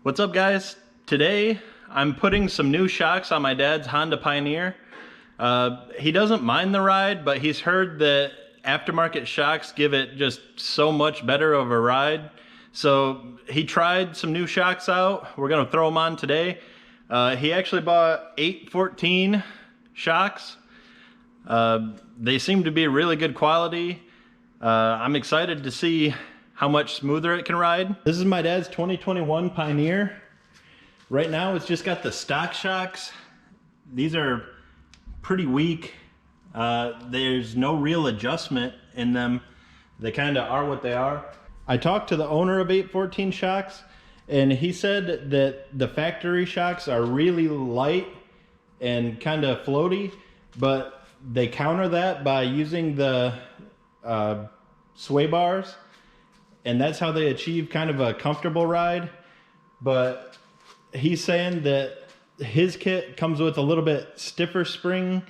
What's up, guys? Today I'm putting some new shocks on my dad's Honda Pioneer. He doesn't mind the ride, but he's heard that aftermarket shocks give it just so much better of a ride. So he tried some new shocks out. We're gonna throw them on today. He actually bought 814 shocks. They seem to be really good quality. I'm excited to see how much smoother it can ride. This is my dad's 2021 Pioneer. Right now it's just got the stock shocks. These are pretty weak. There's no real adjustment in them. They kind of are what they are. I talked to the owner of 814 shocks and he said that the factory shocks are really light and kind of floaty, but they counter that by using the sway bars, and that's how they achieve kind of a comfortable ride. But he's saying that his kit comes with a little bit stiffer spring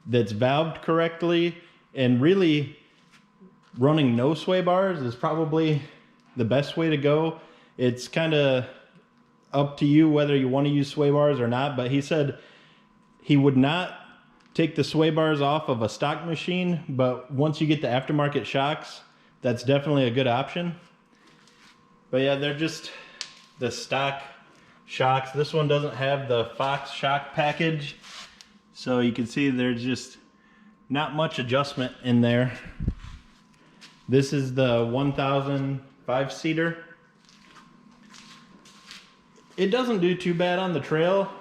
that's valved correctly, and really running no sway bars is probably the best way to go. It's kind of up to you whether you want to use sway bars or not, but he said he would not take the sway bars off of a stock machine, but once you get the aftermarket shocks, that's definitely a good option. But yeah, they're just the stock shocks. This one doesn't have the Fox shock package, so you can see there's just not much adjustment in there. This is the 1000 5-seater. It doesn't do too bad on the trail,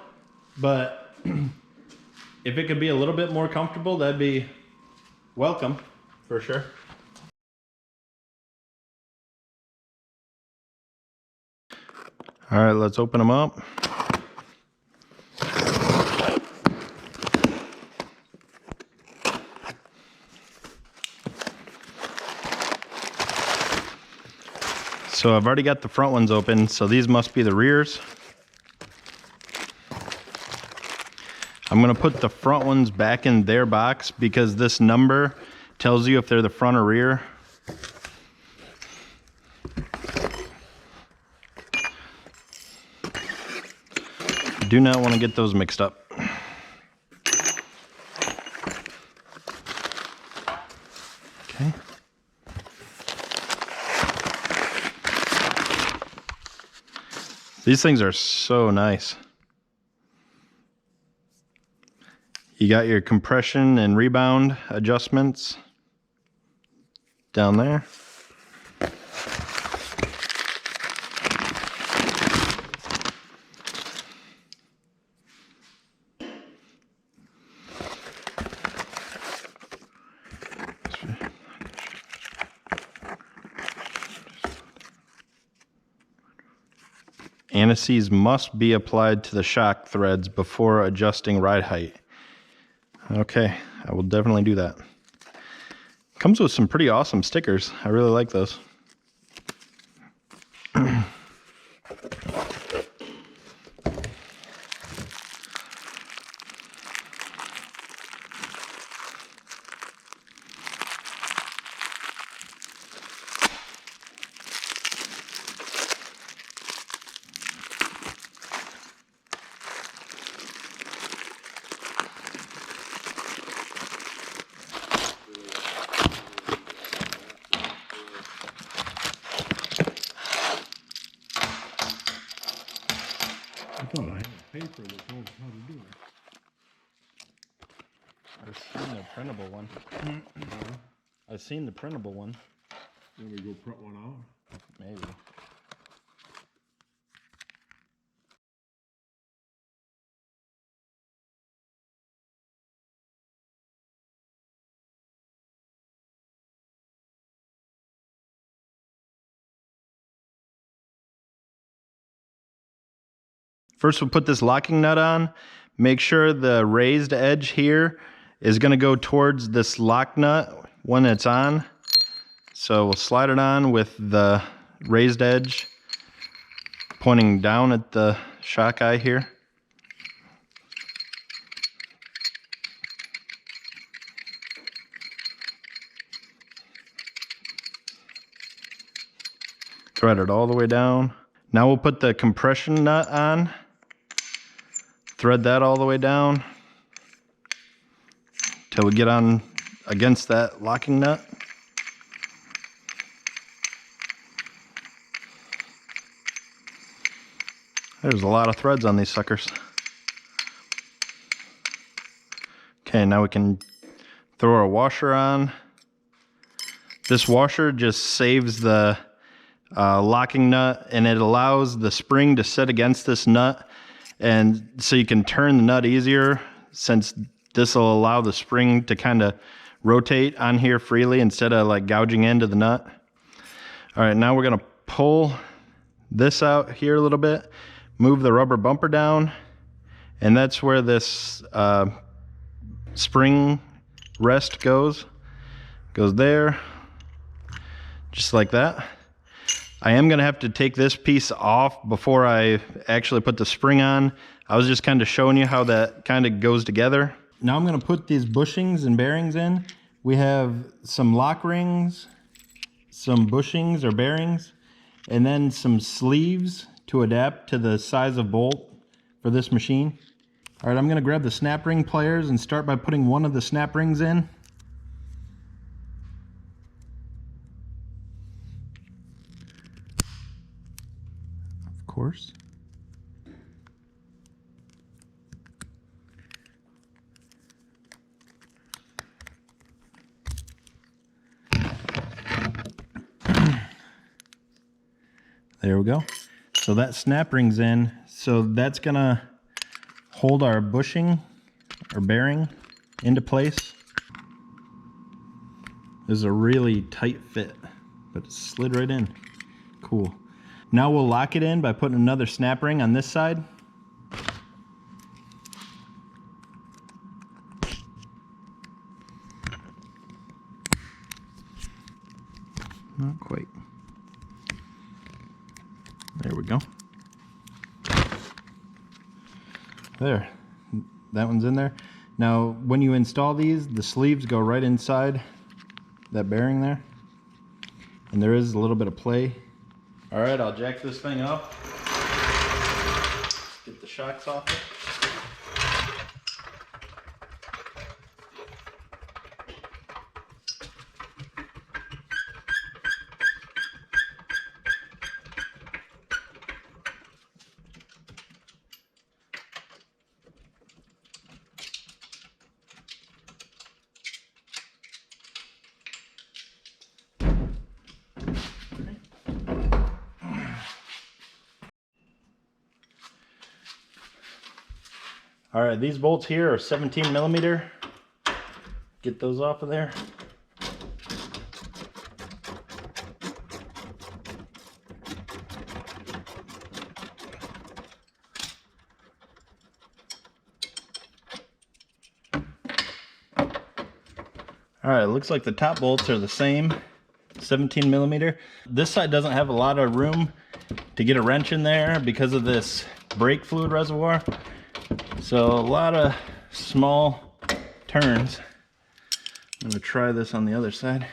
but if it could be a little bit more comfortable, that'd be welcome for sure. All right, let's open them up. So I've already got the front ones open, so these must be the rears. I'm gonna put the front ones back in their box because this number tells you if they're the front or rear. Do not want to get those mixed up. Okay. These things are so nice. You got your compression and rebound adjustments down there. Anti-seize must be applied to the shock threads before adjusting ride height. Okay, I will definitely do that. Comes with some pretty awesome stickers. I really like those. I thought I had a paper that told us how to do it. I've seen the printable one. I've seen the printable one. Then we go print one out. Maybe. First, we'll put this locking nut on. Make sure the raised edge here is going to go towards this lock nut when it's on. So we'll slide it on with the raised edge pointing down at the shock eye here. Thread it all the way down. Now we'll put the compression nut on, thread that all the way down till we get on against that locking nut. There's a lot of threads on these suckers. Okay, now we can throw our washer on. This washer just saves the locking nut, and it allows the spring to sit against this nut, and so you can turn the nut easier, since this will allow the spring to kind of rotate on here freely instead of like gouging into the nut. All right, now we're gonna pull this out here a little bit, move the rubber bumper down, and that's where this spring rest goes there, just like that. I am gonna have to take this piece off before I actually put the spring on. I was just kind of showing you how that kind of goes together. Now I'm gonna put these bushings and bearings in. We have some lock rings, some bushings or bearings, and then some sleeves to adapt to the size of bolt for this machine. All right, I'm gonna grab the snap ring pliers and start by putting one of the snap rings in. Of course. There we go. So that snap ring's in. So that's gonna hold our bushing or bearing into place. This is a really tight fit, but it slid right in. Cool. Now we'll lock it in by putting another snap ring on this side. Not quite. There we go. There, that one's in there. Now, when you install these, the sleeves go right inside that bearing there. And there is a little bit of play. All right, I'll jack this thing up. Get the shocks off it. All right, these bolts here are 17 millimeter. Get those off of there. All right, it looks like the top bolts are the same, 17 millimeter. This side doesn't have a lot of room to get a wrench in there because of this brake fluid reservoir. So a lot of small turns. I'm gonna try this on the other side.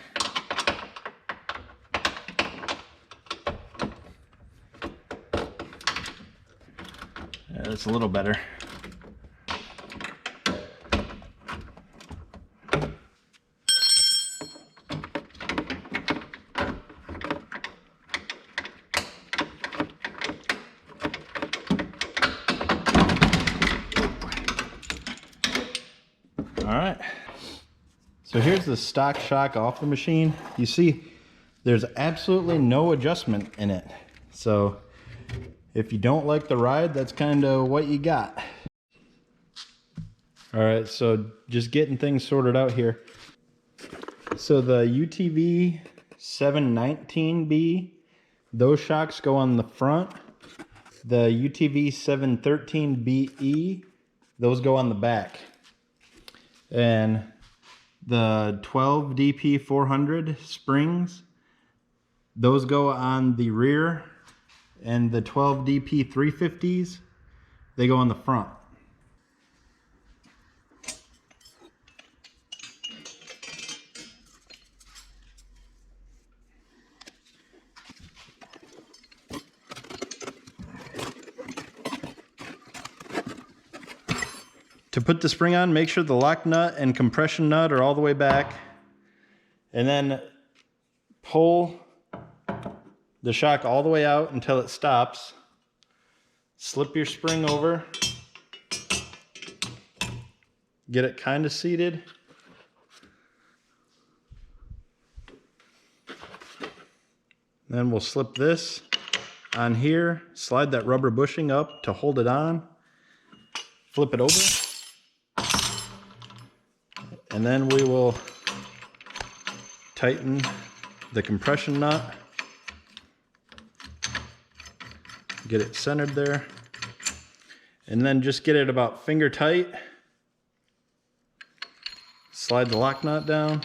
Yeah, that's a little better. All right, so here's the stock shock off the machine. You see there's absolutely no adjustment in it. So if you don't like the ride, that's kind of what you got. All right, so just getting things sorted out here. So the UTV 719B, those shocks go on the front. The UTV 713BE, those go on the back. And the 12 DP 400 springs, those go on the rear, and the 12 DP 350s, they go on the front. To put the spring on, make sure the lock nut and compression nut are all the way back. And then pull the shock all the way out until it stops. Slip your spring over. Get it kind of seated. Then we'll slip this on here, slide that rubber bushing up to hold it on, flip it over, and then we will tighten the compression nut, get it centered there, and then just get it about finger tight. Slide the lock nut down.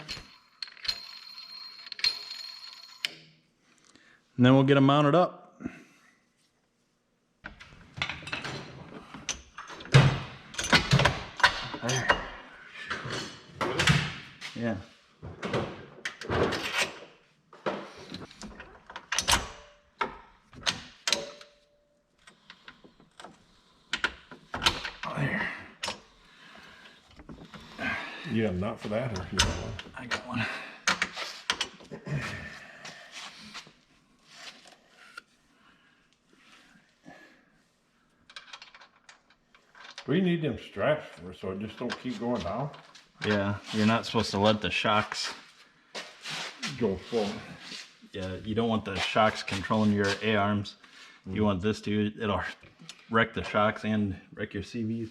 And then we'll get them mounted up. There. Yeah. There. You have a nut for that, or you got one? I got one. We need them straps for so it just don't keep going down. Yeah, you're not supposed to let the shocks Go full. Yeah, you don't want the shocks controlling your A-arms. You want this to, it'll wreck the shocks and wreck your CVs.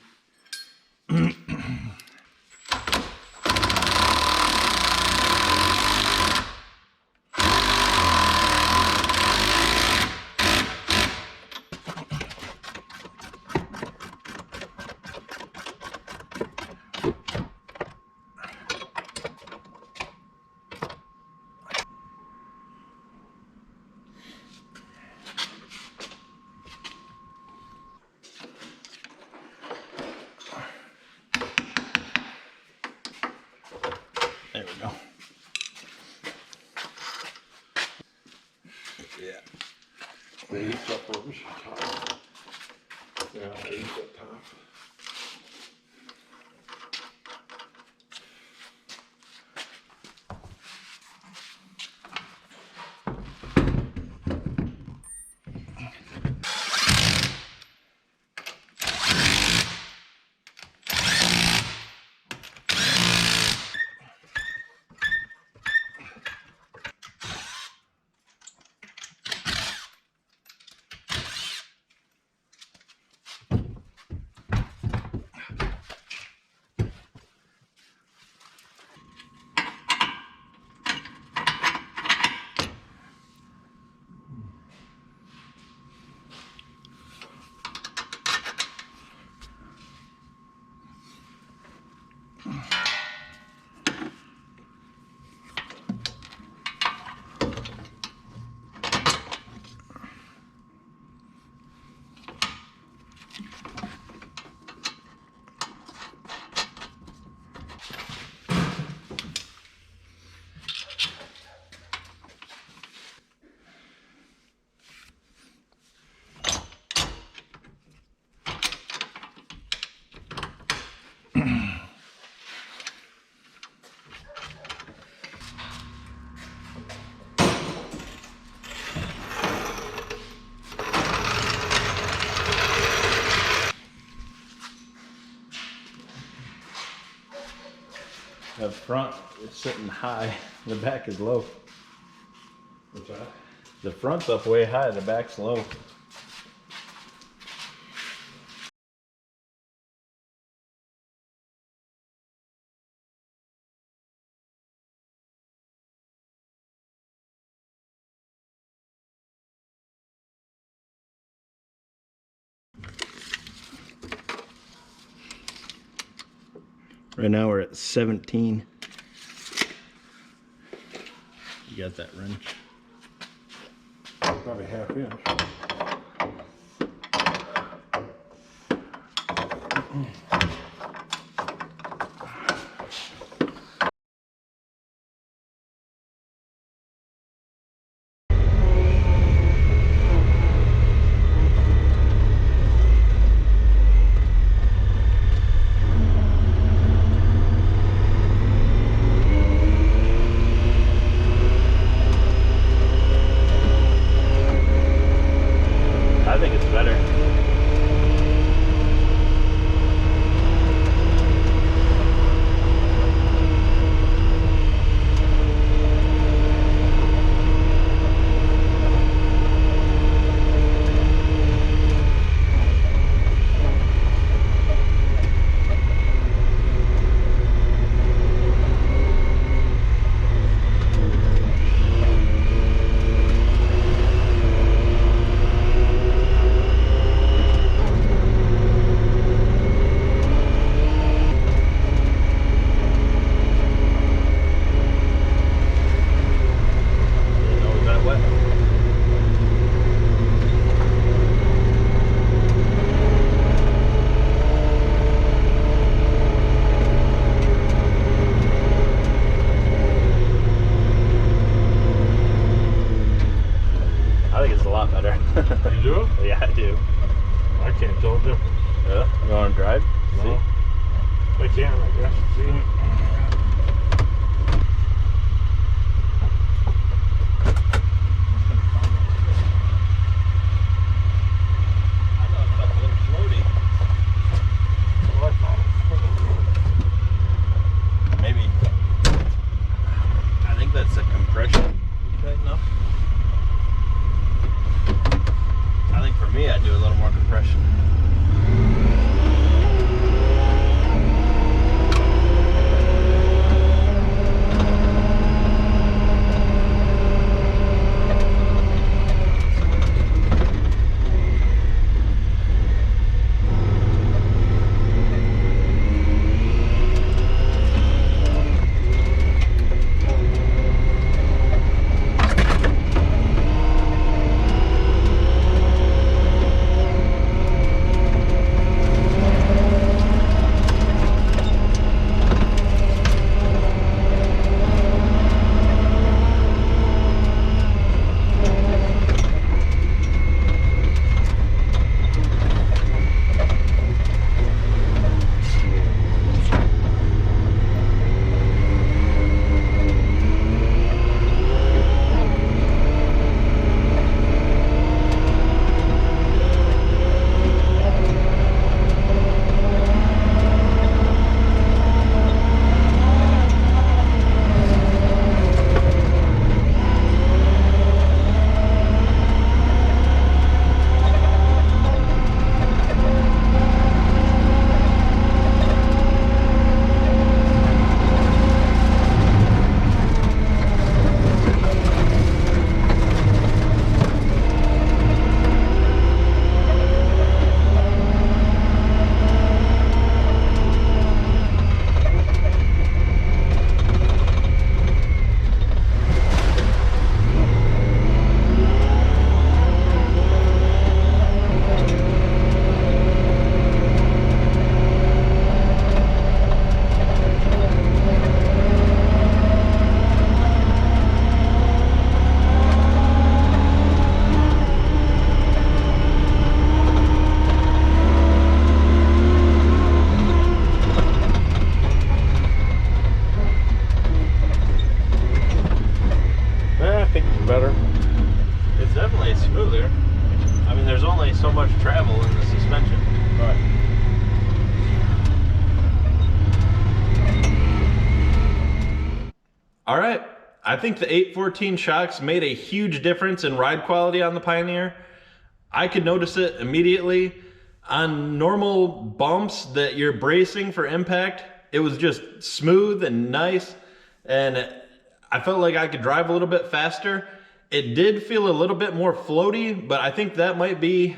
There we go. Yeah. They each up over the top. Yeah, they each up top. The front is sitting high, the back is low. What's that? The front's up way high, the back's low. Right now we're at 17. You got that wrench? Probably ½ inch. lot better. You do? Yeah, I do. I can't tell the difference. Yeah? You want to drive? No. See? I can, I guess. See? I thought it felt a little floaty. Well, I thought it. Maybe. I think that's a compression. Tighten up. I think for me, I'd do a little more compression. Better. It's definitely smoother. I mean, there's only so much travel in the suspension. Right. All right. I think the 814 shocks made a huge difference in ride quality on the Pioneer. I could notice it immediately. On normal bumps that you're bracing for impact, it was just smooth and nice. And I felt like I could drive a little bit faster. It did feel a little bit more floaty, but I think that might be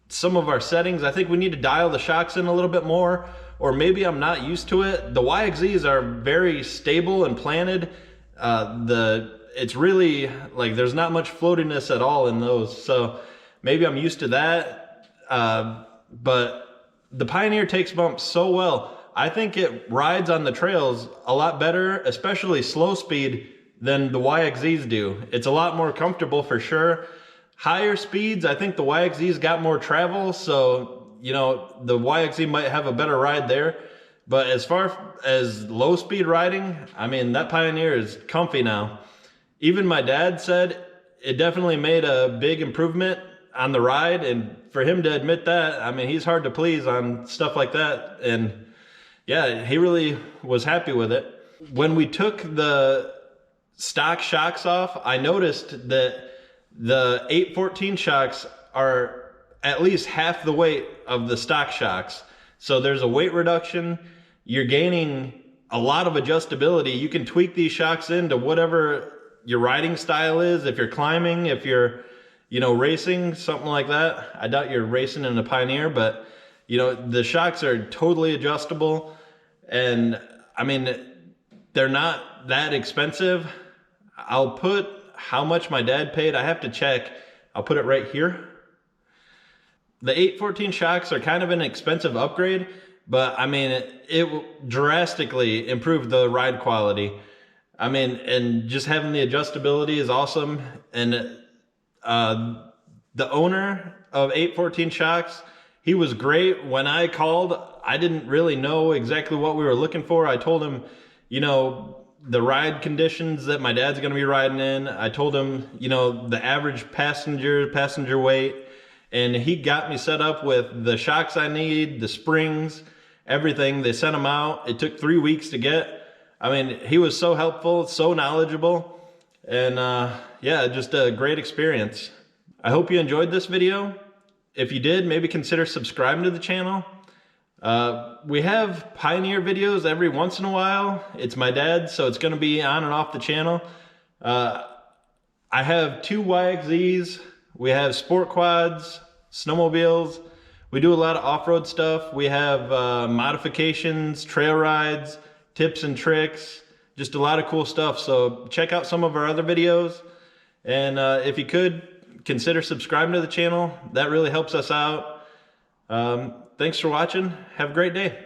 some of our settings. I think we need to dial the shocks in a little bit more, or maybe I'm not used to it. The YXZs are very stable and planted. It's really like there's not much floatiness at all in those. So maybe I'm used to that. But the Pioneer takes bumps so well. I think it rides on the trails a lot better, especially slow speed, than the YXZs do. It's a lot more comfortable for sure. Higher speeds, I think the YXZs got more travel, so you know the YXZ might have a better ride there. But as far as low speed riding, I mean that Pioneer is comfy now. Even my dad said it definitely made a big improvement on the ride, and for him to admit that, I mean he's hard to please on stuff like that, and yeah, he really was happy with it. When we took the stock shocks off, I noticed that the 814 shocks are at least half the weight of the stock shocks. So there's a weight reduction. You're gaining a lot of adjustability. You can tweak these shocks into whatever your riding style is. If you're climbing, if you're, you know, racing, something like that. I doubt you're racing in a Pioneer, but you know, the shocks are totally adjustable. And I mean, they're not that expensive. I'll put how much my dad paid. I have to check. I'll put it right here. The 814 shocks are kind of an expensive upgrade, but I mean, it drastically improved the ride quality. I mean, and just having the adjustability is awesome. And The owner of 814 Shocks, he was great. When I called, I didn't really know exactly what we were looking for. I told him, you know, the ride conditions that my dad's gonna be riding in. I told him, you know, the average passenger weight, and he got me set up with the shocks I need, the springs, everything. They sent them out. It took 3 weeks to get. I mean, he was so helpful, so knowledgeable, and yeah, just a great experience. I hope you enjoyed this video. If you did, maybe consider subscribing to the channel. We have Pioneer videos every once in a while. It's my dad's, so it's gonna be on and off the channel. I have 2 YXZs. We have sport quads, snowmobiles. We do a lot of off-road stuff. We have modifications, trail rides, tips and tricks, just a lot of cool stuff. So check out some of our other videos. And if you could, consider subscribing to the channel. That really helps us out. Thanks for watching. Have a great day.